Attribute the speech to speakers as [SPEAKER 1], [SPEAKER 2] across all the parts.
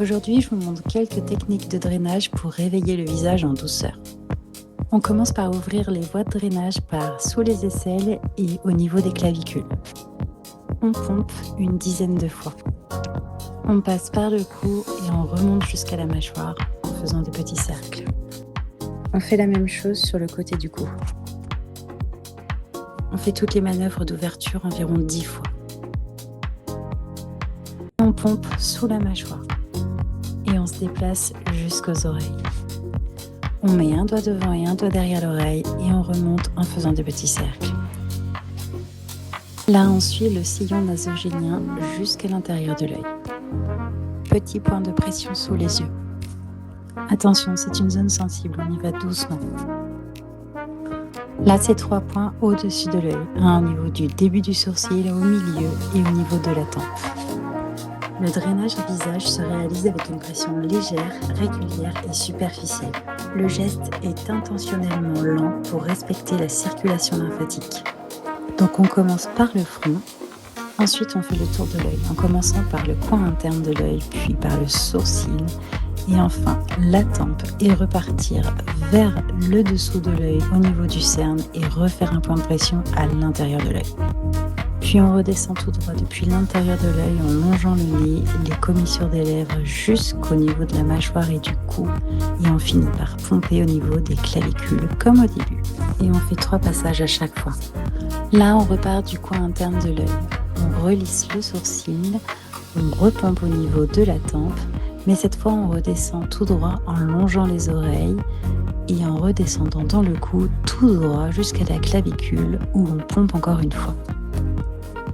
[SPEAKER 1] Aujourd'hui, je vous montre quelques techniques de drainage pour réveiller le visage en douceur. On commence par ouvrir les voies de drainage par sous les aisselles et au niveau des clavicules. On pompe une dizaine de fois. On passe par le cou et on remonte jusqu'à la mâchoire en faisant des petits cercles. On fait la même chose sur le côté du cou. On fait toutes les manœuvres d'ouverture environ 10 fois. On pompe sous la mâchoire et on se déplace jusqu'aux oreilles. On met un doigt devant et un doigt derrière l'oreille et on remonte en faisant des petits cercles. Là, on suit le sillon nasogénien jusqu'à l'intérieur de l'œil. Petit point de pression sous les yeux. Attention, c'est une zone sensible, on y va doucement. Là, c'est 3 points au-dessus de l'œil, un au niveau du début du sourcil, au milieu et au niveau de la tempe. Le drainage du visage se réalise avec une pression légère, régulière et superficielle. Le geste est intentionnellement lent pour respecter la circulation lymphatique. Donc on commence par le front, ensuite on fait le tour de l'œil en commençant par le coin interne de l'œil, puis par le sourcil et enfin la tempe et repartir vers le dessous de l'œil au niveau du cerne et refaire un point de pression à l'intérieur de l'œil. Puis on redescend tout droit depuis l'intérieur de l'œil en longeant le nez, les commissures des lèvres jusqu'au niveau de la mâchoire et du cou. Et on finit par pomper au niveau des clavicules comme au début. Et on fait 3 passages à chaque fois. Là, on repart du coin interne de l'œil. On relisse le sourcil, on repompe au niveau de la tempe, mais cette fois on redescend tout droit en longeant les oreilles et en redescendant dans le cou tout droit jusqu'à la clavicule où on pompe encore une fois.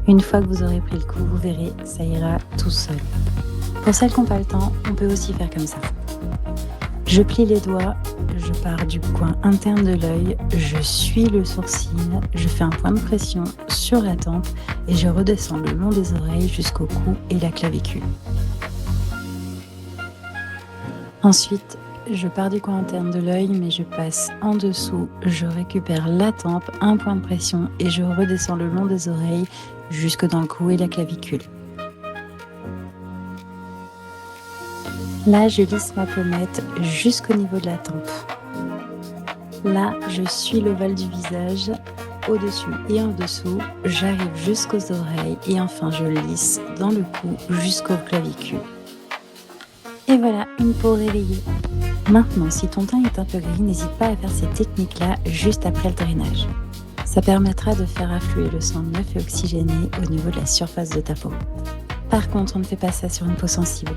[SPEAKER 1] Une fois que vous aurez pris le coup, vous verrez, ça ira tout seul. Pour celles qui n'ont pas le temps, on peut aussi faire comme ça. Je plie les doigts, je pars du coin interne de l'œil, je suis le sourcil, je fais un point de pression sur la tempe et je redescends le long des oreilles jusqu'au cou et la clavicule. Ensuite, je pars du coin interne de l'œil, mais je passe en dessous, je récupère la tempe, un point de pression et je redescends le long des oreilles jusque dans le cou et la clavicule. Là, je lisse ma pommette jusqu'au niveau de la tempe. Là, je suis l'ovale du visage, au-dessus et en dessous, j'arrive jusqu'aux oreilles et enfin je lisse dans le cou jusqu'aux clavicules. Et voilà, une peau réveillée. Maintenant, si ton teint est un peu gris, n'hésite pas à faire ces techniques-là juste après le drainage. Ça permettra de faire affluer le sang neuf et oxygéné au niveau de la surface de ta peau. Par contre, on ne fait pas ça sur une peau sensible.